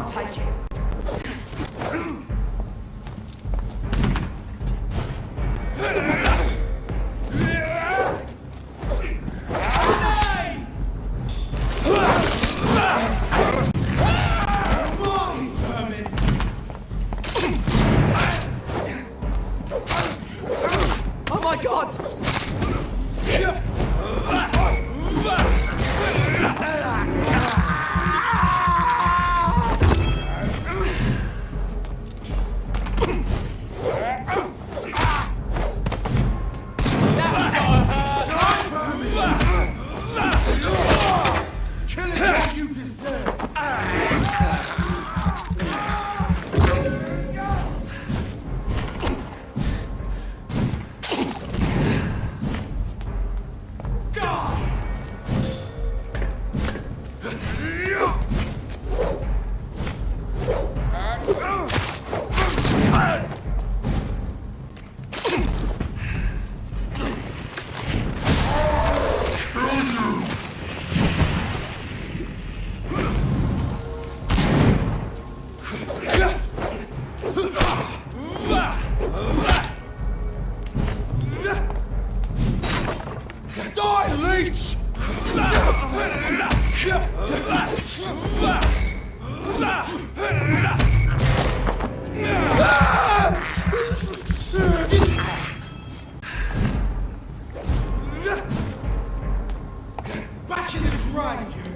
I'll take it. Oh my god! Back in the drive, you.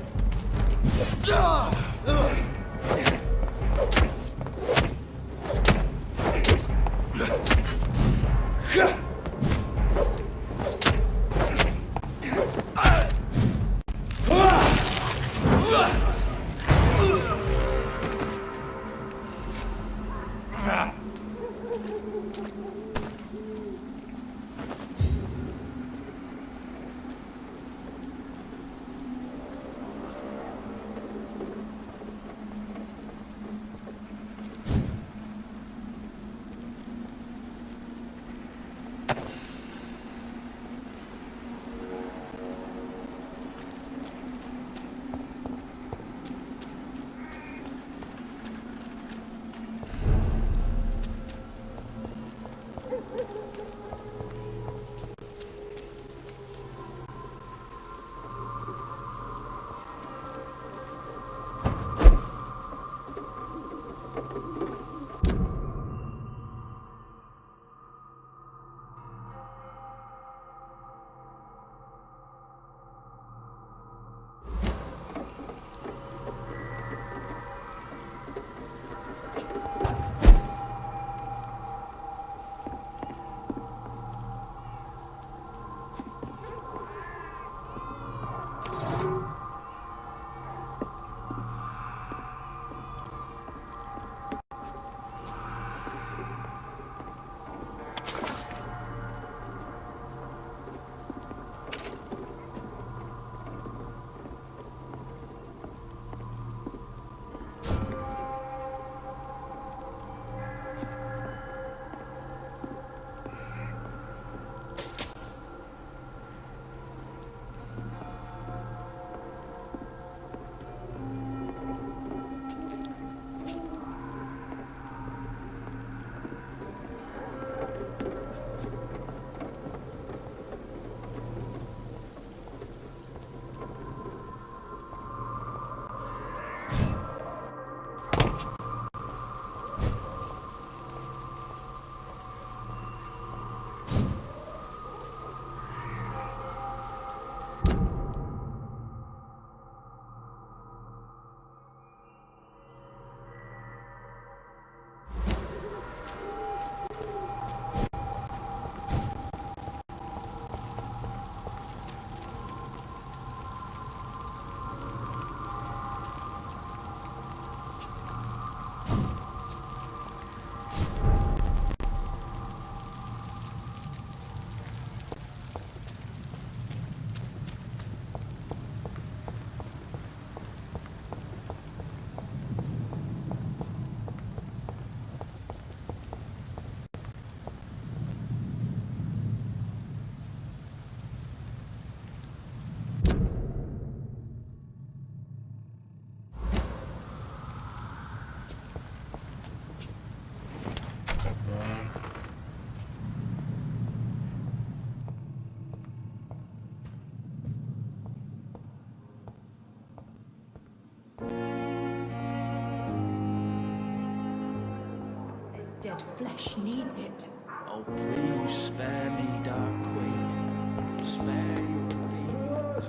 dead flesh needs it. Oh, please spare me, Dark Queen. Spare your obedience.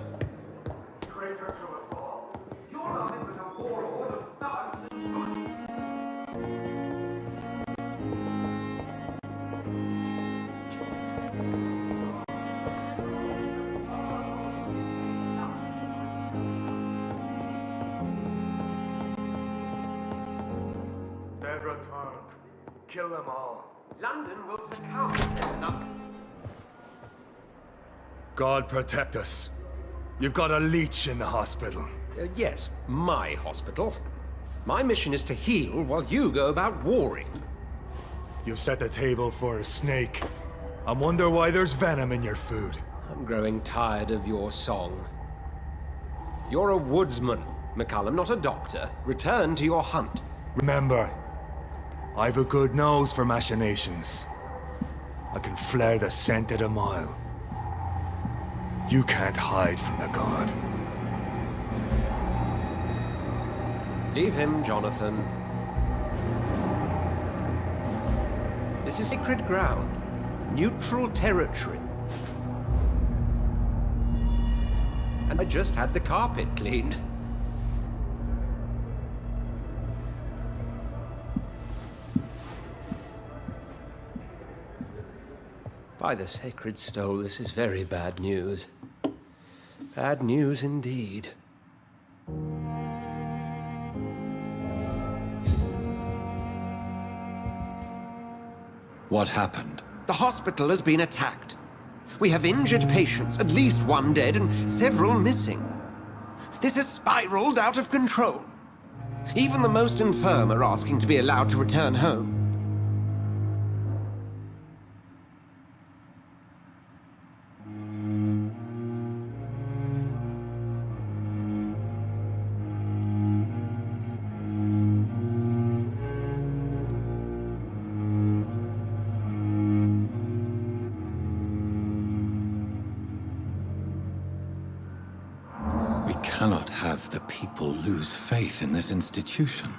Traitor to us all. You're nothing but a warlord of thugs and They've returned. Kill them all. London will succumb enough. God protect us. You've got a leech in the hospital. Yes, my hospital. My mission is to heal while you go about warring. You've set the table for a snake. I wonder why there's venom in your food. I'm growing tired of your song. You're a woodsman, McCullum, not a doctor. Return to your hunt. Remember, I've a good nose for machinations. I can flare the scent at a mile. You can't hide from the god. Leave him, Jonathan. This is sacred ground. Neutral territory. And I just had the carpet cleaned. By the sacred stole, this is very bad news. Bad news indeed. What happened? The hospital has been attacked. We have injured patients, at least one dead and several missing. This has spiraled out of control. Even the most infirm are asking to be allowed to return home. We cannot have the people lose faith in this institution.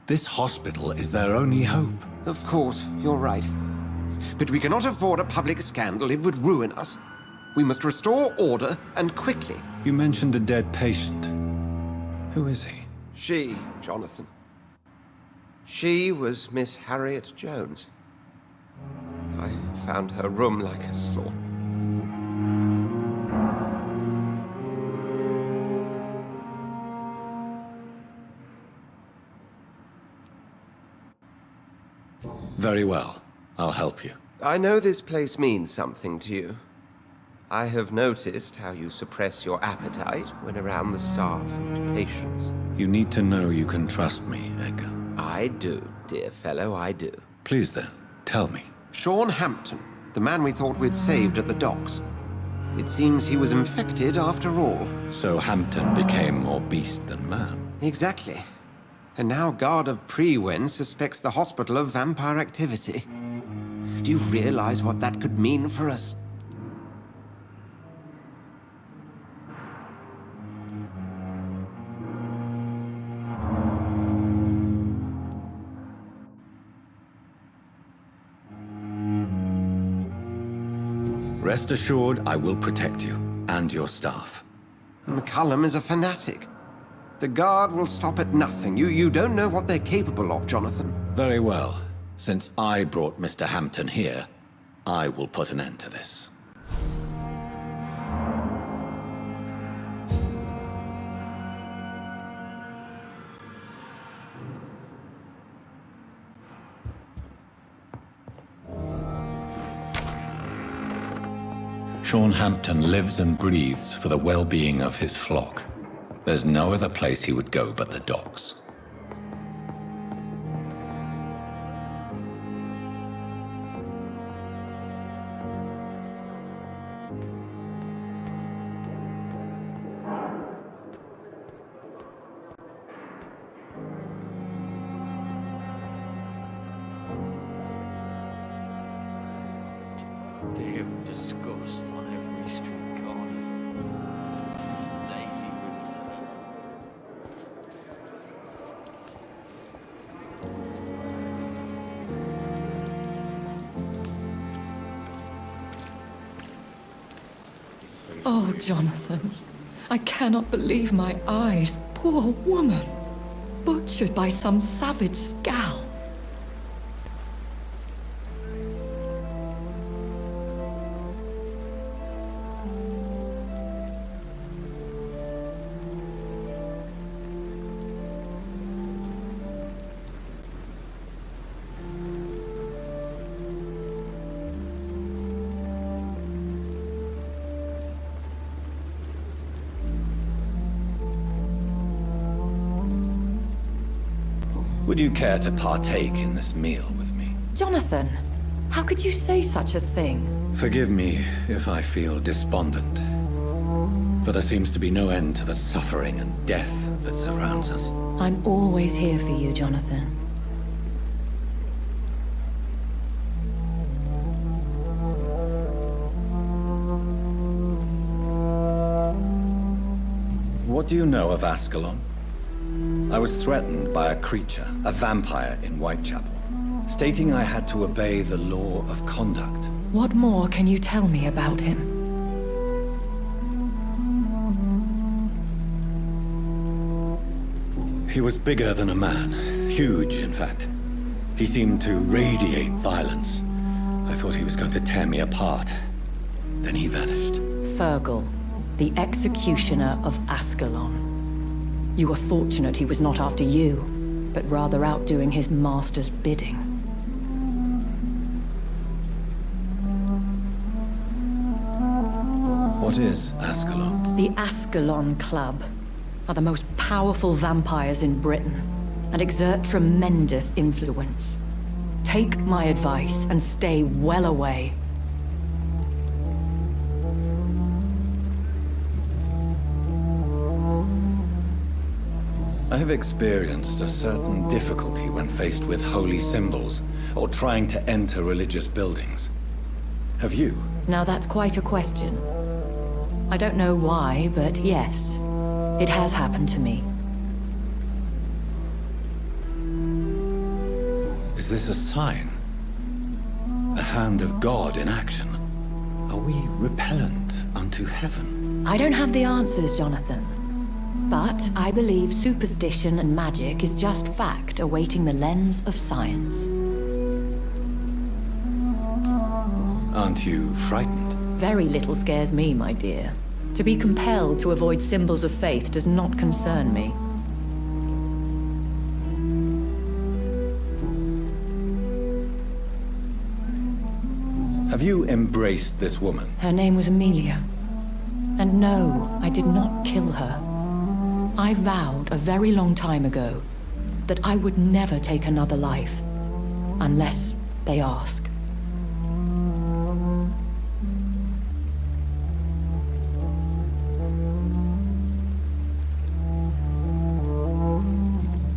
This hospital is their only hope. Of course, you're right. But we cannot afford a public scandal. It would ruin us. We must restore order, and quickly. You mentioned a dead patient. Who is he? She, Jonathan. She was Miss Harriet Jones. I found her room like a slaughter. Very well. I'll help you. I know this place means something to you. I have noticed how you suppress your appetite when around the staff and patients. You need to know you can trust me, Edgar. I do, dear fellow, I do. Please then, tell me. Sean Hampton, the man we thought we'd saved at the docks. It seems he was infected after all. So Hampton became more beast than man. Exactly. And now Guard of Prewen suspects the hospital of vampire activity. Do you realize what that could mean for us? Rest assured, I will protect you and your staff. McCullum is a fanatic. The Guard will stop at nothing. You don't know what they're capable of, Jonathan. Very well. Since I brought Mr. Hampton here, I will put an end to this. Sean Hampton lives and breathes for the well-being of his flock. There's no other place he would go but the docks. Damn disgust on every street corner. Daily routine. Oh, Jonathan. I cannot believe my eyes. Poor woman. Butchered by some savage scowl. Would you care to partake in this meal with me? Jonathan, how could you say such a thing? Forgive me if I feel despondent, for there seems to be no end to the suffering and death that surrounds us. I'm always here for you, Jonathan. What do you know of Ascalon? I was threatened by a creature, a vampire in Whitechapel, stating I had to obey the law of conduct. What more can you tell me about him? He was bigger than a man, huge in fact. He seemed to radiate violence. I thought he was going to tear me apart. Then he vanished. Fergal, the executioner of Ascalon. You were fortunate he was not after you, but rather out doing his master's bidding. What is Ascalon? The Ascalon Club are the most powerful vampires in Britain and exert tremendous influence. Take my advice and stay well away. I have experienced a certain difficulty when faced with holy symbols or trying to enter religious buildings. Have you? Now that's quite a question. I don't know why, but yes, it has happened to me. Is this a sign? A hand of God in action? Are we repellent unto heaven? I don't have the answers, Jonathan. But I believe superstition and magic is just fact awaiting the lens of science. Aren't you frightened? Very little scares me, my dear. To be compelled to avoid symbols of faith does not concern me. Have you embraced this woman? Her name was Amelia. And no, I did not kill her. I vowed a very long time ago that I would never take another life, unless they ask.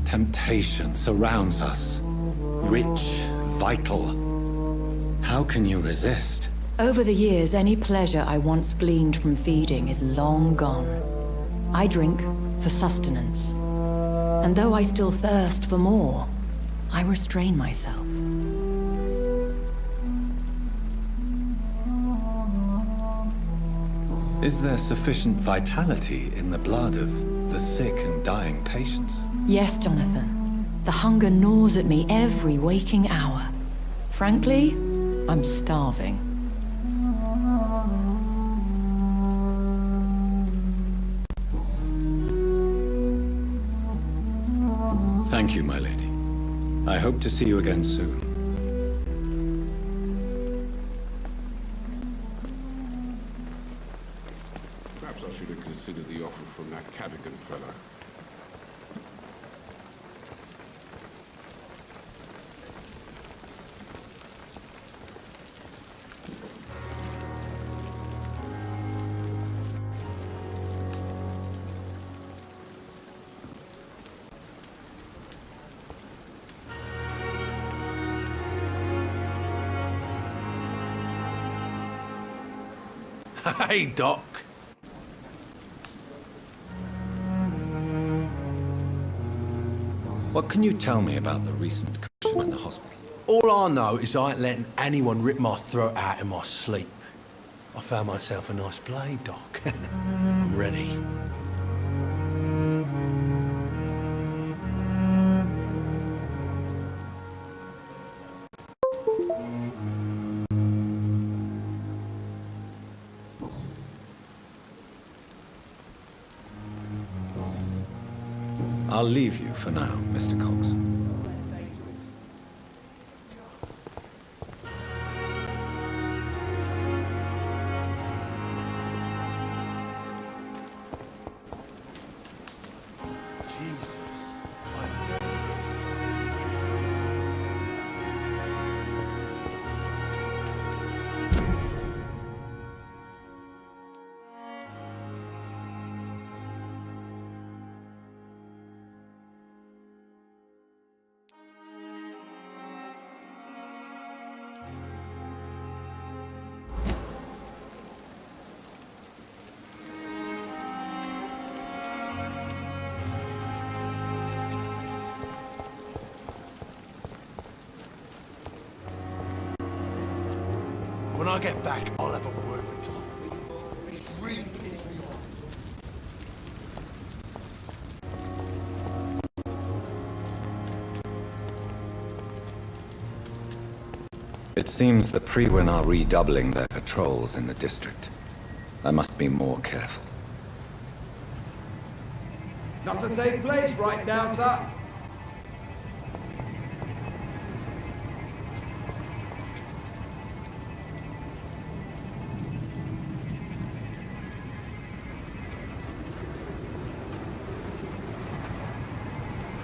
Temptation surrounds us. Rich, vital. How can you resist? Over the years, any pleasure I once gleaned from feeding is long gone. I drink for sustenance. And though I still thirst for more, I restrain myself. Is there sufficient vitality in the blood of the sick and dying patients? Yes, Jonathan. The hunger gnaws at me every waking hour. Frankly, I'm starving. Thank you, my lady. I hope to see you again soon. Perhaps I should have considered the offer from that Cadogan fella. Hey, Doc. What can you tell me about the recent commotion in the hospital? All I know is I ain't letting anyone rip my throat out in my sleep. I found myself a nice blade, Doc. I'm ready. I'll leave you for now, Mr. Cox. When I get back, I'll have a word with Tom. He's really pissed me off. It seems the Priwen are redoubling their patrols in the district. I must be more careful. Not a safe place right now, sir.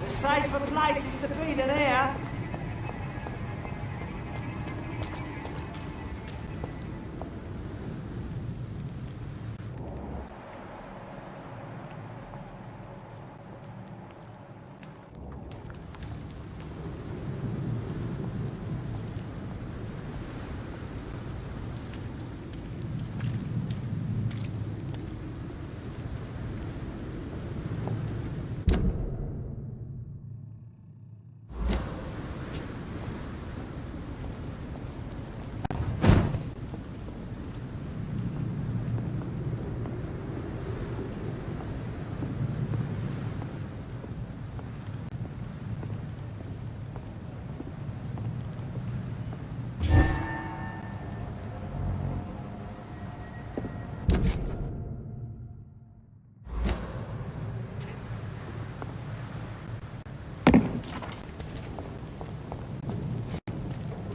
Safer places to be than here.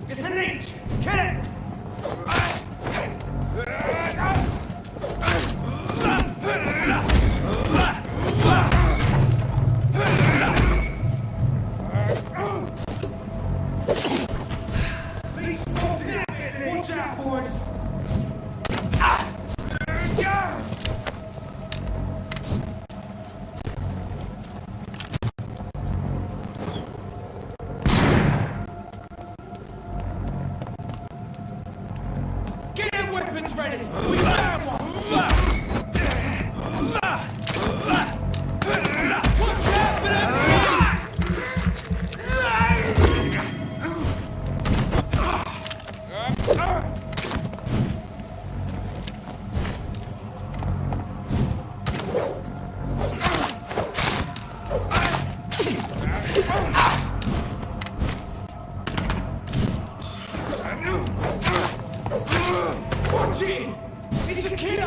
It's a leech! Kill it! Leech spotted! Watch out, boys! Weapons ready! We found one! Watch out for that Watch it! It's a kid!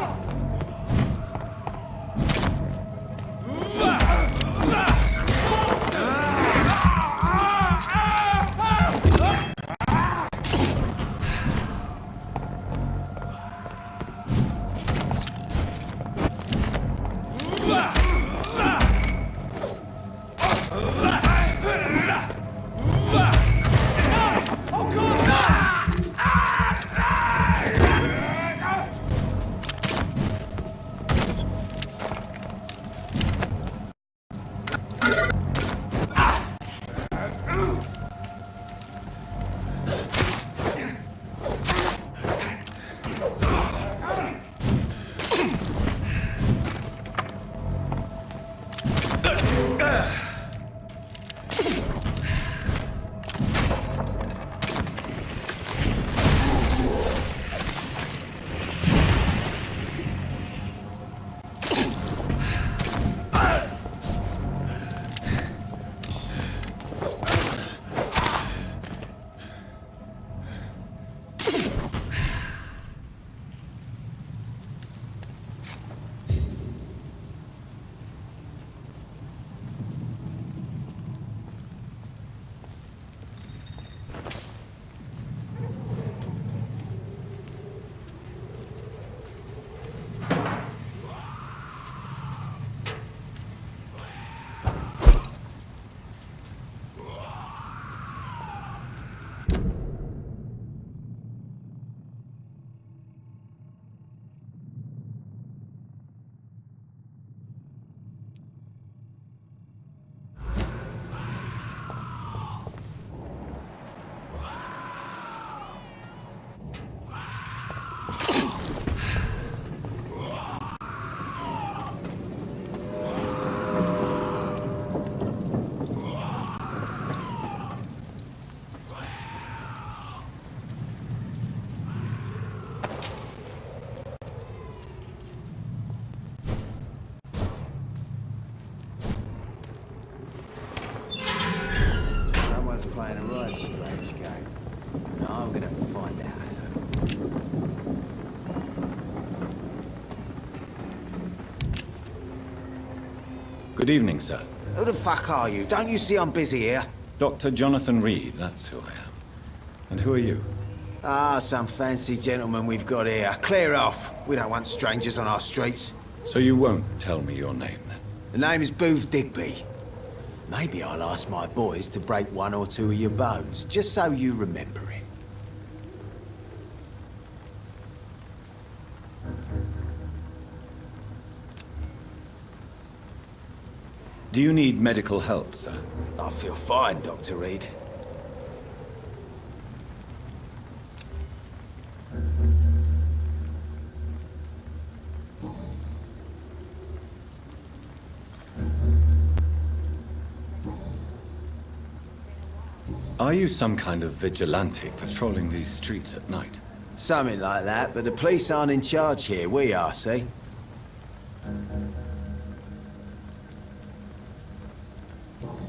Good evening, sir. Who the fuck are you? Don't you see I'm busy here? Dr. Jonathan Reed, that's who I am. And who are you? Ah, some fancy gentleman we've got here. Clear off. We don't want strangers on our streets. So you won't tell me your name, then? The name is Booth Digby. Maybe I'll ask my boys to break one or two of your bones, just so you remember it. Do you need medical help, sir? I feel fine, Dr. Reed. Are you some kind of vigilante patrolling these streets at night? Something like that, but the police aren't in charge here. We are, see?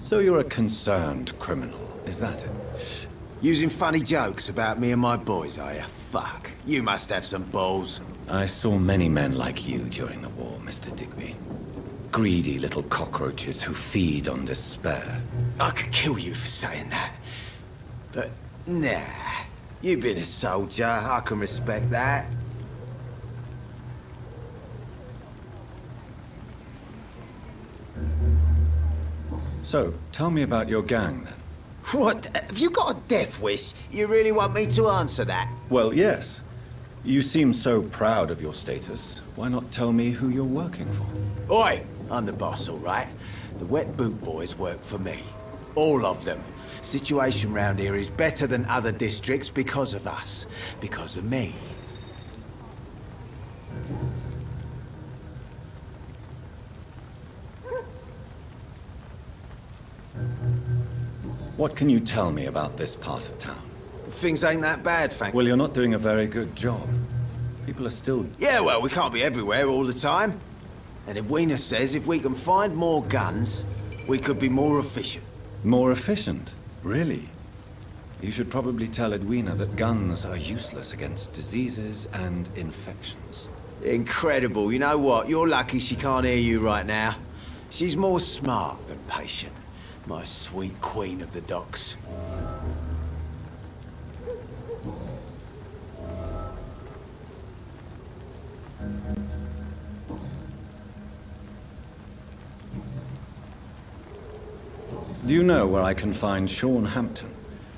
So you're a concerned criminal, is that it? Using funny jokes about me and my boys, are you? Fuck. You must have some balls. I saw many men like you during the war, Mr. Digby. Greedy little cockroaches who feed on despair. I could kill you for saying that. But, nah. You've been a soldier. I can respect that. So, tell me about your gang, then. What? Have you got a death wish? You really want me to answer that? Well, yes. You seem so proud of your status. Why not tell me who you're working for? Oi! I'm the boss, all right? The wet boot boys work for me. All of them. Situation round here is better than other districts because of us. Because of me. What can you tell me about this part of town? Things ain't that bad, thank you. Well, you're not doing a very good job. People are still... Yeah, well, we can't be everywhere all the time. And Edwina says if we can find more guns, we could be more efficient. More efficient? Really? You should probably tell Edwina that guns are useless against diseases and infections. Incredible. You know what? You're lucky she can't hear you right now. She's more smart than patient. My sweet queen of the docks. Do you know where I can find Sean Hampton?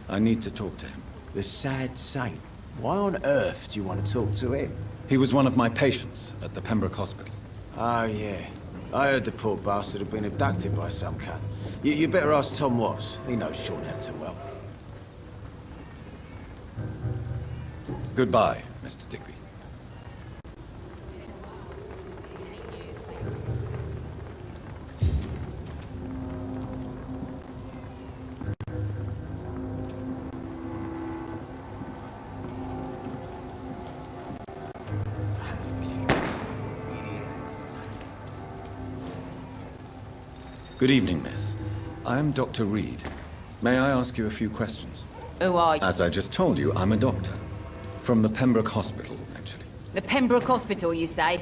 I need to talk to him. The sad saint. Why on earth do you want to talk to him? He was one of my patients at the Pembroke Hospital. Oh, yeah. I heard the poor bastard had been abducted by some cunt. You better ask Tom Watts. He knows Sean Hampton well. Goodbye, Mr. Digby. Good evening, miss. I am Dr. Reed. May I ask you a few questions? Who are you? As I just told you, I'm a doctor. From the Pembroke Hospital, actually. The Pembroke Hospital, you say?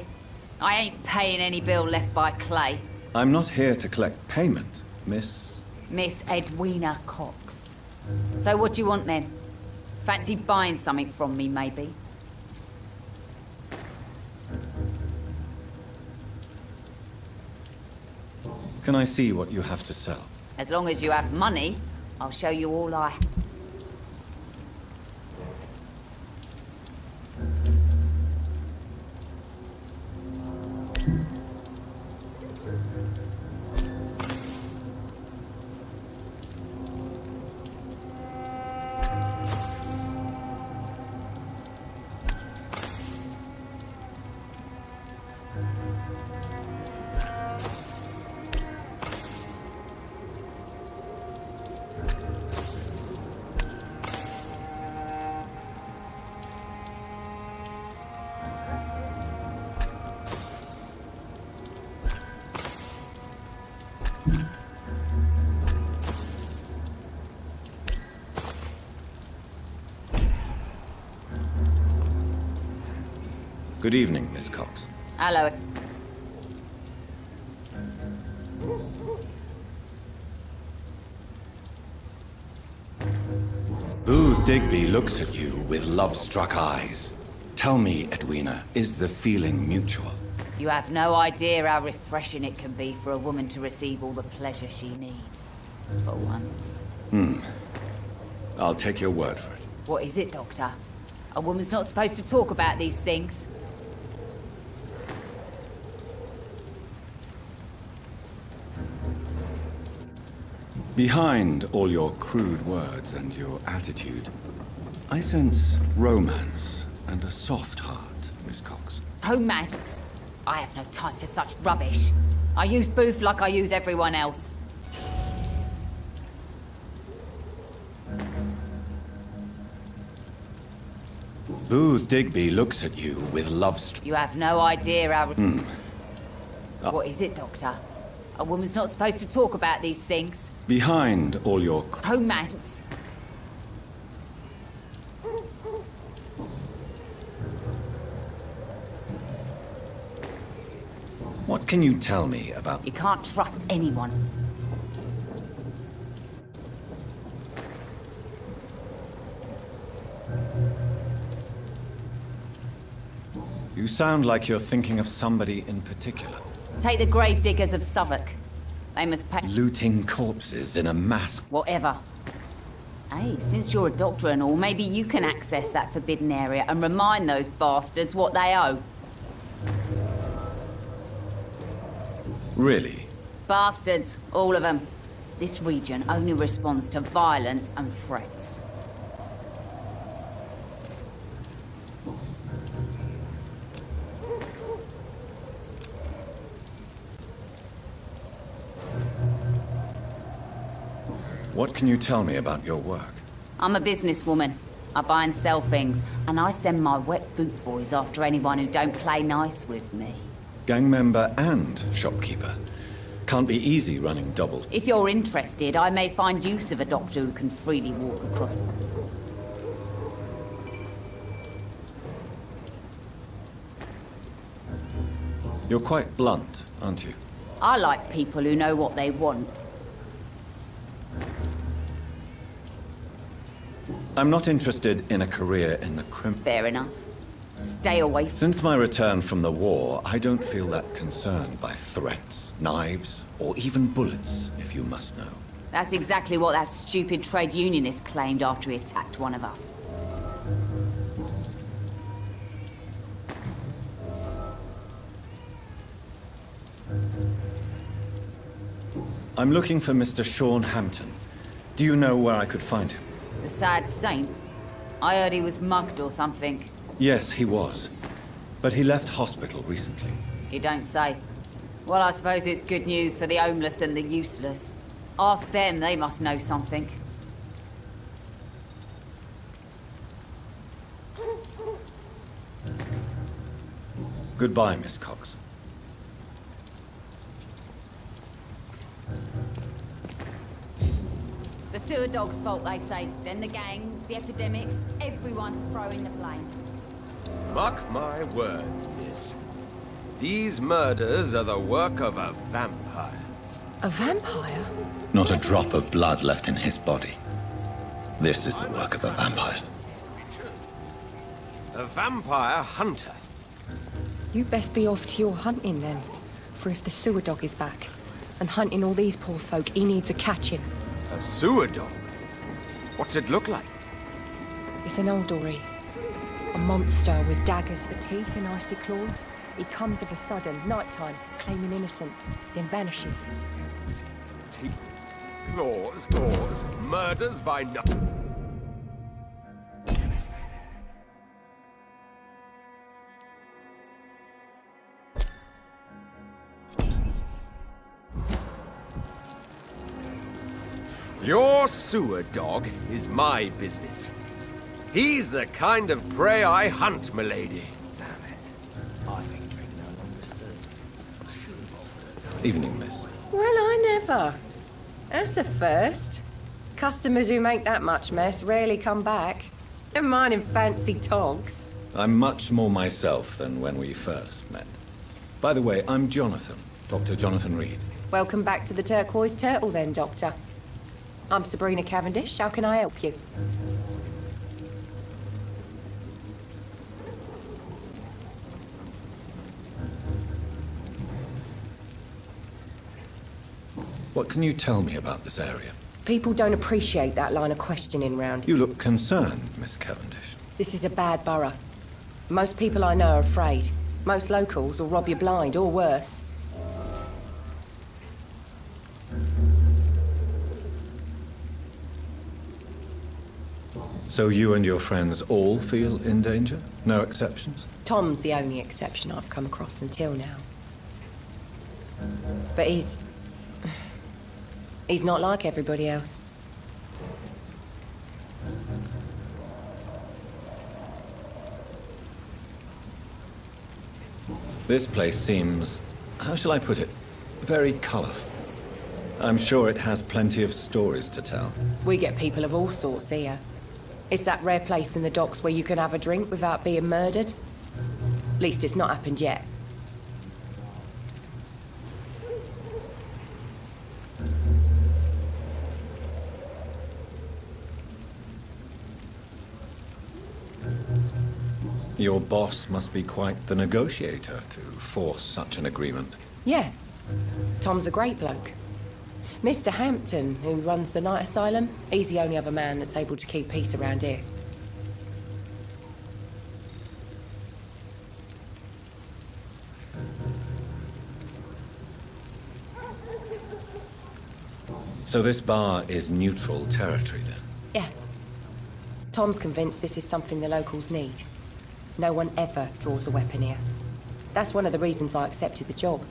I ain't paying any bill left by Clay. I'm not here to collect payment, miss. Miss Edwina Cox. So what do you want then? Fancy buying something from me, maybe? Can I see what you have to sell? As long as you have money, I'll show you all I... Good evening, Miss Cox. Hello. Booth Digby looks at you with love-struck eyes. Tell me, Edwina, is the feeling mutual? You have no idea how refreshing it can be for a woman to receive all the pleasure she needs. For once. I'll take your word for it. What is it, Doctor? A woman's not supposed to talk about these things. Behind all your crude words and your attitude, I sense romance and a soft heart, Miss Cox. Romance? I have no time for such rubbish. I use Booth like I use everyone else. Booth Digby looks at you with You have no idea how... What is it, Doctor? A woman's not supposed to talk about these things. Behind all your... Romance? What can you tell me about... You can't trust anyone. You sound like you're thinking of somebody in particular. Take the gravediggers of Southwark. They must pay... Looting corpses in a mass... Whatever. Hey, since you're a doctor and all, maybe you can access that forbidden area and remind those bastards what they owe. Really? Bastards, all of them. This region only responds to violence and threats. What can you tell me about your work? I'm a businesswoman. I buy and sell things, and I send my wet boot boys after anyone who don't play nice with me. Gang member and shopkeeper. Can't be easy running double. If you're interested, I may find use of a doctor who can freely walk across... You're quite blunt, aren't you? I like people who know what they want. I'm not interested in a career in the Fair enough. Stay away from... Since my return from the war, I don't feel that concerned by threats, knives, or even bullets, if you must know. That's exactly what that stupid trade unionist claimed after he attacked one of us. I'm looking for Mr. Sean Hampton. Do you know where I could find him? The sad saint? I heard he was mugged or something. Yes, he was. But he left hospital recently. You don't say. Well, I suppose it's good news for the homeless and the useless. Ask them, they must know something. Goodbye, Miss Cox. The sewer dog's fault, they say. Then the gangs, the epidemics, everyone's throwing the blame. Mark my words, miss. These murders are the work of a vampire. A vampire? Not a drop of blood left in his body. This is the work of a vampire. A vampire hunter. You best be off to your hunting then. For if the sewer dog is back, and hunting all these poor folk, he needs a catching. A sewer dog? What's it look like? It's an old dory. A monster with daggers for teeth and icy claws. He comes of a sudden, nighttime, claiming innocence, then vanishes. Teeth, claws, murders by night. Your sewer dog is my business. He's the kind of prey I hunt, milady. Damn it. I think drink no longer stirs me. I should have offered her. Evening, miss. Well, I never. That's a first. Customers who make that much mess rarely come back. Never mind in fancy togs. I'm much more myself than when we first met. By the way, I'm Jonathan, Dr. Jonathan Reed. Welcome back to the Turquoise Turtle then, Doctor. I'm Sabrina Cavendish. How can I help you? What can you tell me about this area? People don't appreciate that line of questioning round. You look concerned, Miss Cavendish. This is a bad borough. Most people I know are afraid. Most locals will rob you blind, or worse. So you and your friends all feel in danger? No exceptions? Tom's the only exception I've come across until now. But he's not like everybody else. This place seems, how shall I put it, very colorful. I'm sure it has plenty of stories to tell. We get people of all sorts here. It's that rare place in the docks where you can have a drink without being murdered. At least it's not happened yet. Your boss must be quite the negotiator to force such an agreement. Yeah. Tom's a great bloke. Mr. Hampton, who runs the night asylum, he's the only other man that's able to keep peace around here. So this bar is neutral territory then? Yeah. Tom's convinced this is something the locals need. No one ever draws a weapon here. That's one of the reasons I accepted the job.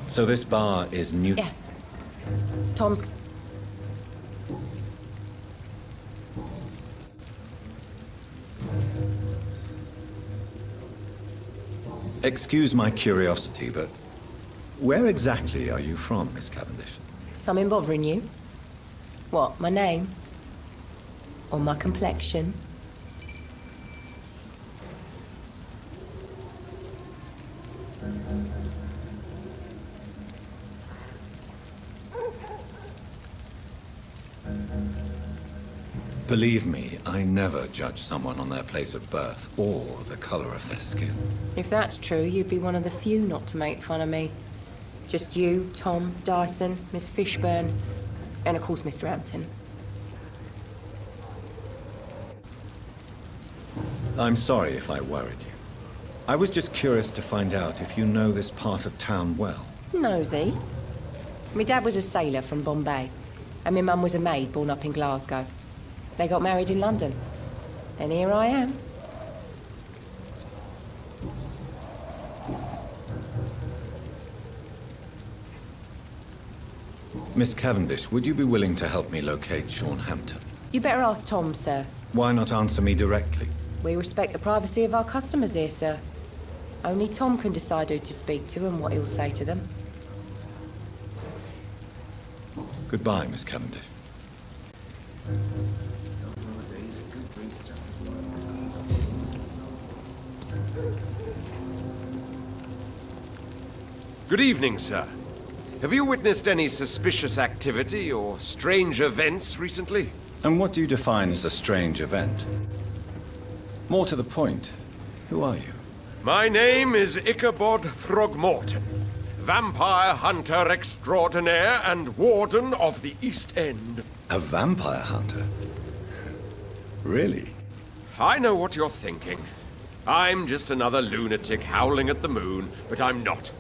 So this bar is neutral? Yeah. Tom's... Excuse my curiosity, but where exactly are you from, Miss Cavendish? Something bothering you? What, my name? Or my complexion? Believe me, I never judge someone on their place of birth or the color of their skin. If that's true, you'd be one of the few not to make fun of me. Just you, Tom, Dyson, Miss Fishburne, and of course Mr. Hampton. I'm sorry if I worried you. I was just curious to find out if you know this part of town well. Nosy. My dad was a sailor from Bombay, and my mum was a maid born up in Glasgow. They got married in London, and here I am. Miss Cavendish, would you be willing to help me locate Sean Hampton? You better ask Tom, sir. Why not answer me directly? We respect the privacy of our customers here, sir. Only Tom can decide who to speak to and what he'll say to them. Goodbye, Miss Cavendish. Good evening, sir. Have you witnessed any suspicious activity or strange events recently? And what do you define as a strange event? More to the point, who are you? My name is Ichabod Throgmorton, vampire hunter extraordinaire and warden of the East End. A vampire hunter? Really? I know what you're thinking. I'm just another lunatic howling at the moon, but I'm not.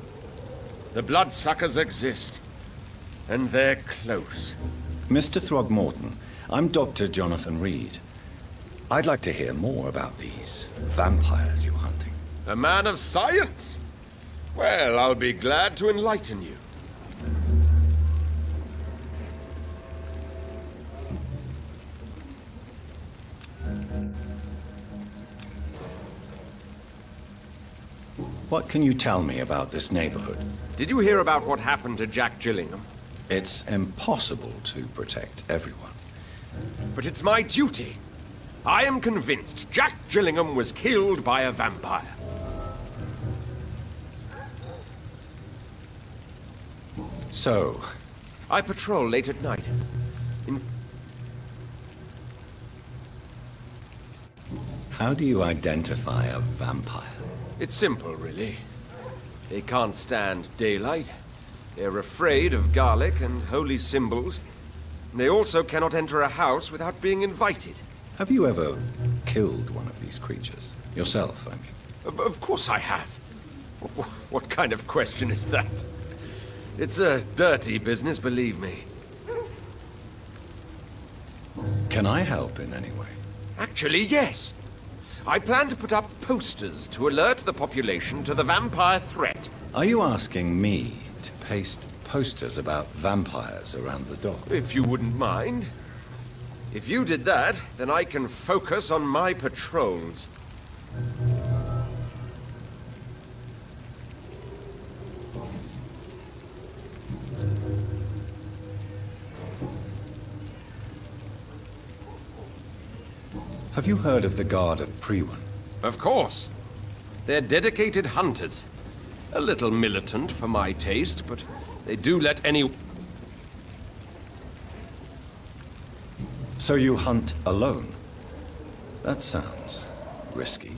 The bloodsuckers exist, and they're close. Mr. Throgmorton, I'm Dr. Jonathan Reed. I'd like to hear more about these vampires you're hunting. A man of science? Well, I'll be glad to enlighten you. What can you tell me about this neighborhood? Did you hear about what happened to Jack Gillingham? It's impossible to protect everyone. But it's my duty. I am convinced Jack Gillingham was killed by a vampire. So, I patrol late at night. How do you identify a vampire? It's simple, really. They can't stand daylight, They're afraid of garlic and holy symbols. They also cannot enter a house without being invited. Have you ever killed one of these creatures? Yourself, I mean. Of course I have. What kind of question is that? It's a dirty business, believe me. Can I help in any way? Actually, yes. I plan to put up posters to alert the population to the vampire threat. Are you asking me to paste posters about vampires around the dock? If you wouldn't mind. If you did that, then I can focus on my patrols. Have you heard of the Guard of Priwen? Of course. They're dedicated hunters. A little militant for my taste, but they do let any... So you hunt alone? That sounds risky.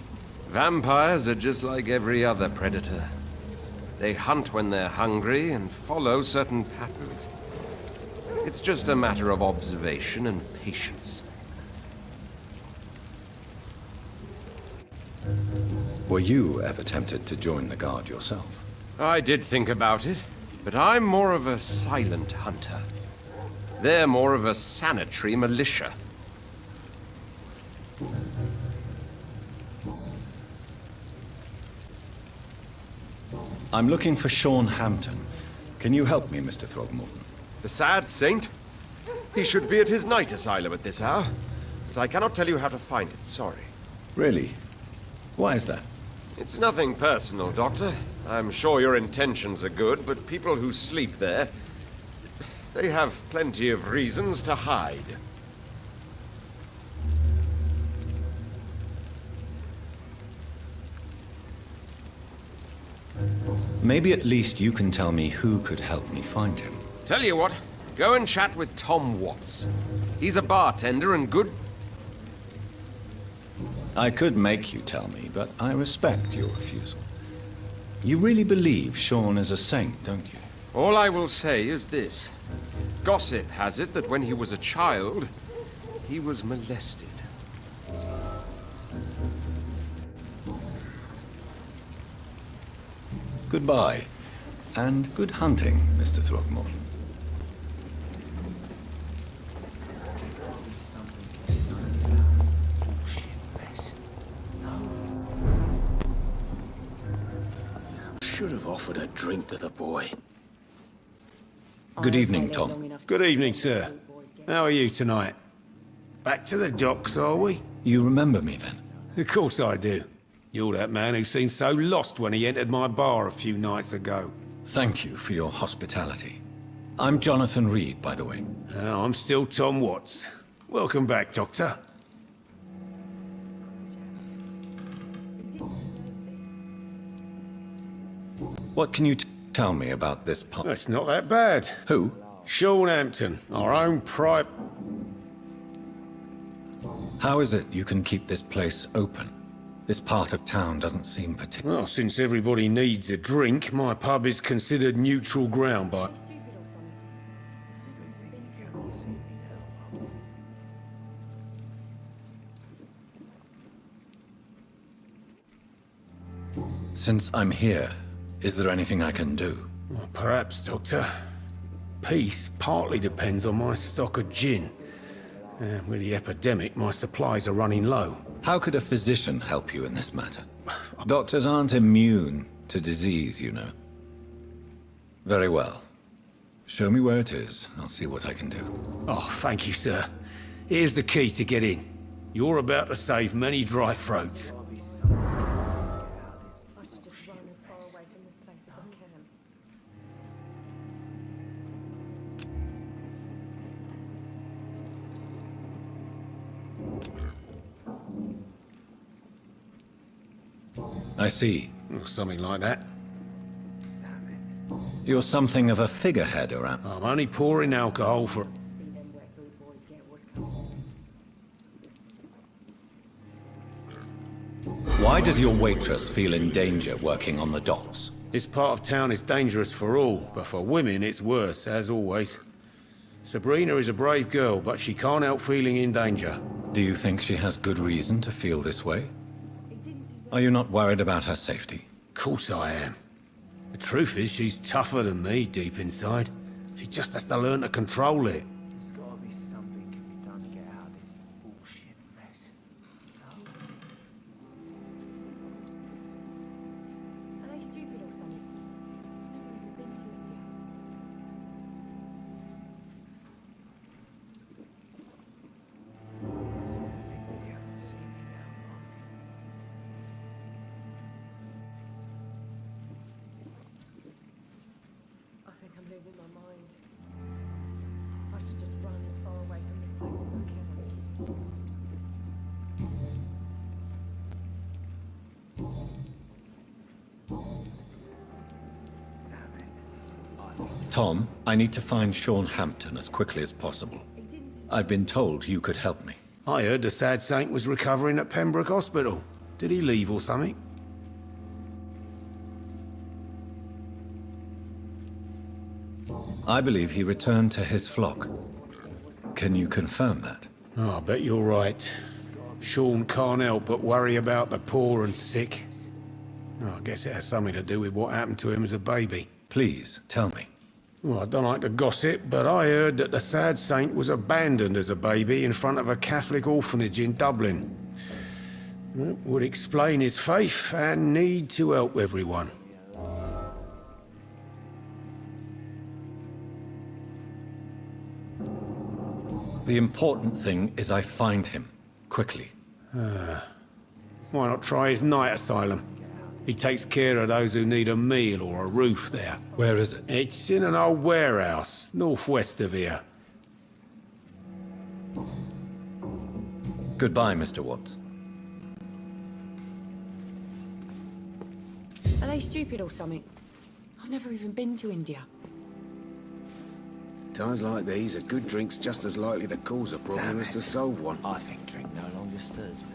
Vampires are just like every other predator. They hunt when they're hungry and follow certain patterns. It's just a matter of observation and patience. Were you ever tempted to join the Guard yourself? I did think about it, but I'm more of a silent hunter. They're more of a sanitary militia. I'm looking for Sean Hampton. Can you help me, Mr. Throgmorton? The sad saint? He should be at his night asylum at this hour, but I cannot tell you how to find it, sorry. Really? Why is that? It's nothing personal, Doctor. I'm sure your intentions are good, but people who sleep there, they have plenty of reasons to hide. Maybe at least you can tell me who could help me find him. Tell you what, go and chat with Tom Watts. He's a bartender and good... I could make you tell me, but I respect your refusal. You really believe Sean is a saint, don't you? All I will say is this. Gossip has it that when he was a child, he was molested. Goodbye, and good hunting, Mr. Throgmorton. Should have offered a drink to the boy. Good evening, Tom. Good evening, sir. How are you tonight? Back to the docks, are we? You remember me, then? Of course I do. You're that man who seemed so lost when he entered my bar a few nights ago. Thank you for your hospitality. I'm Jonathan Reed, by the way. I'm still Tom Watts. Welcome back, Doctor. What can you tell me about this pub? That's not that bad. Who? Sean Hampton, our own private... How is it you can keep this place open? This part of town doesn't seem particular. Well, since everybody needs a drink, my pub is considered neutral ground by... Since I'm here, is there anything I can do? Well, perhaps, Doctor. Peace partly depends on my stock of gin. With the epidemic, my supplies are running low. How could a physician help you in this matter? Doctors aren't immune to disease, you know. Very well. Show me where it is. I'll see what I can do. Oh, thank you, sir. Here's the key to get in. You're about to save many dry throats. I see. Or something like that. You're something of a figurehead around. I'm only pouring alcohol for... Why does your waitress feel in danger working on the docks? This part of town is dangerous for all, but for women it's worse, as always. Sabrina is a brave girl, but she can't help feeling in danger. Do you think she has good reason to feel this way? Are you not worried about her safety? Of course I am. The truth is, she's tougher than me deep inside. She just has to learn to control it. Tom, I need to find Sean Hampton as quickly as possible. I've been told you could help me. I heard the sad saint was recovering at Pembroke Hospital. Did he leave or something? I believe he returned to his flock. Can you confirm that? Oh, I bet you're right. Sean can't help but worry about the poor and sick. Oh, I guess it has something to do with what happened to him as a baby. Please, tell me. Well, I don't like to gossip, but I heard that the sad saint was abandoned as a baby in front of a Catholic orphanage in Dublin. It would explain his faith and need to help everyone. The important thing is I find him, quickly. Why not try his night asylum? He takes care of those who need a meal or a roof there. Where is it? It's in an old warehouse, northwest of here. Goodbye, Mr. Watts. Are they stupid or something? I've never even been to India. Times like these, a good drink's just as likely to cause a problem as to solve one. I think drink no longer stirs me.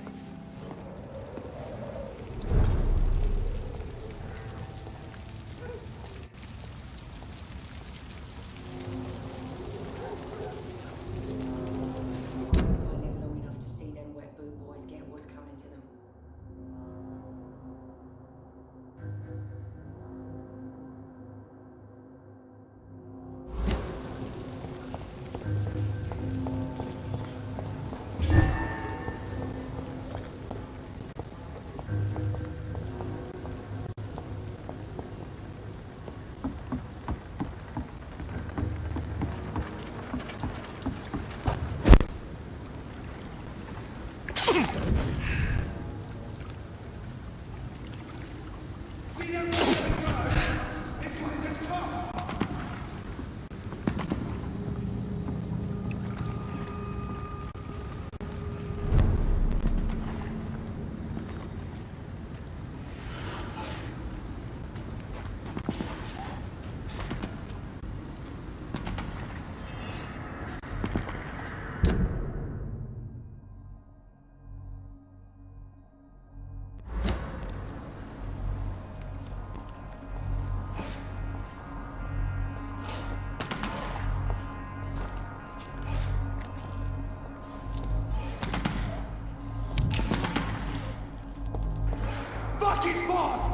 Fuck, he's fast!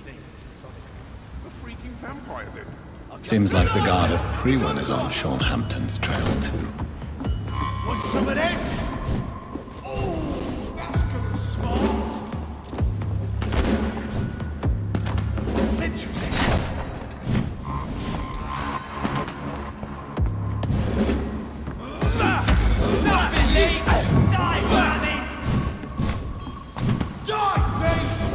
A freaking vampire, then. Seems like the guard of Prewan is on Sean Hampton's trail, too. Want some of this? Oh, that's gonna smart. Cinch it. Nothing leaks! Die, Barney! Die, beast!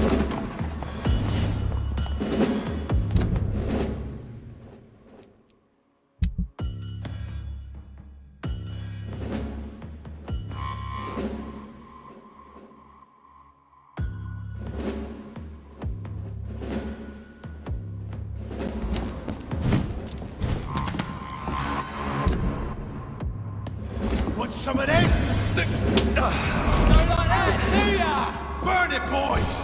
Want some of this? Don't like that, do ya? Burn it, boys!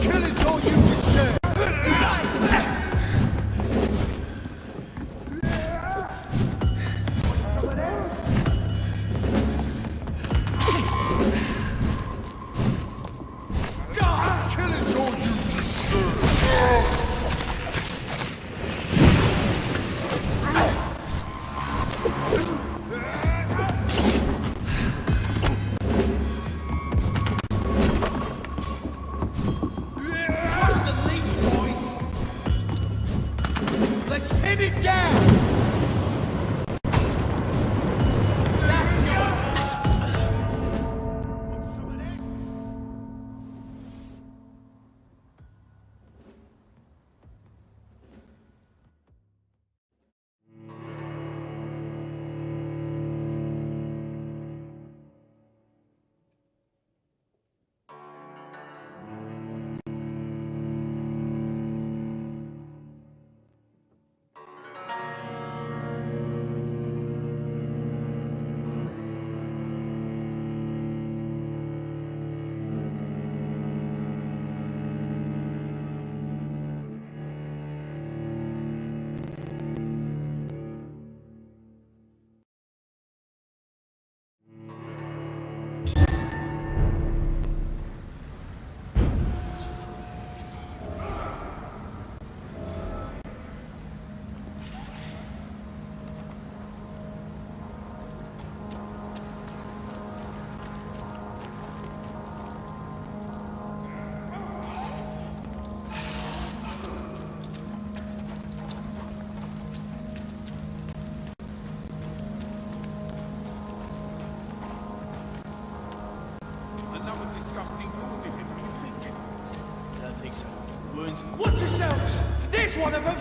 Killing's all you deserve! Killing's all you deserve! Watch yourselves! There's one of them!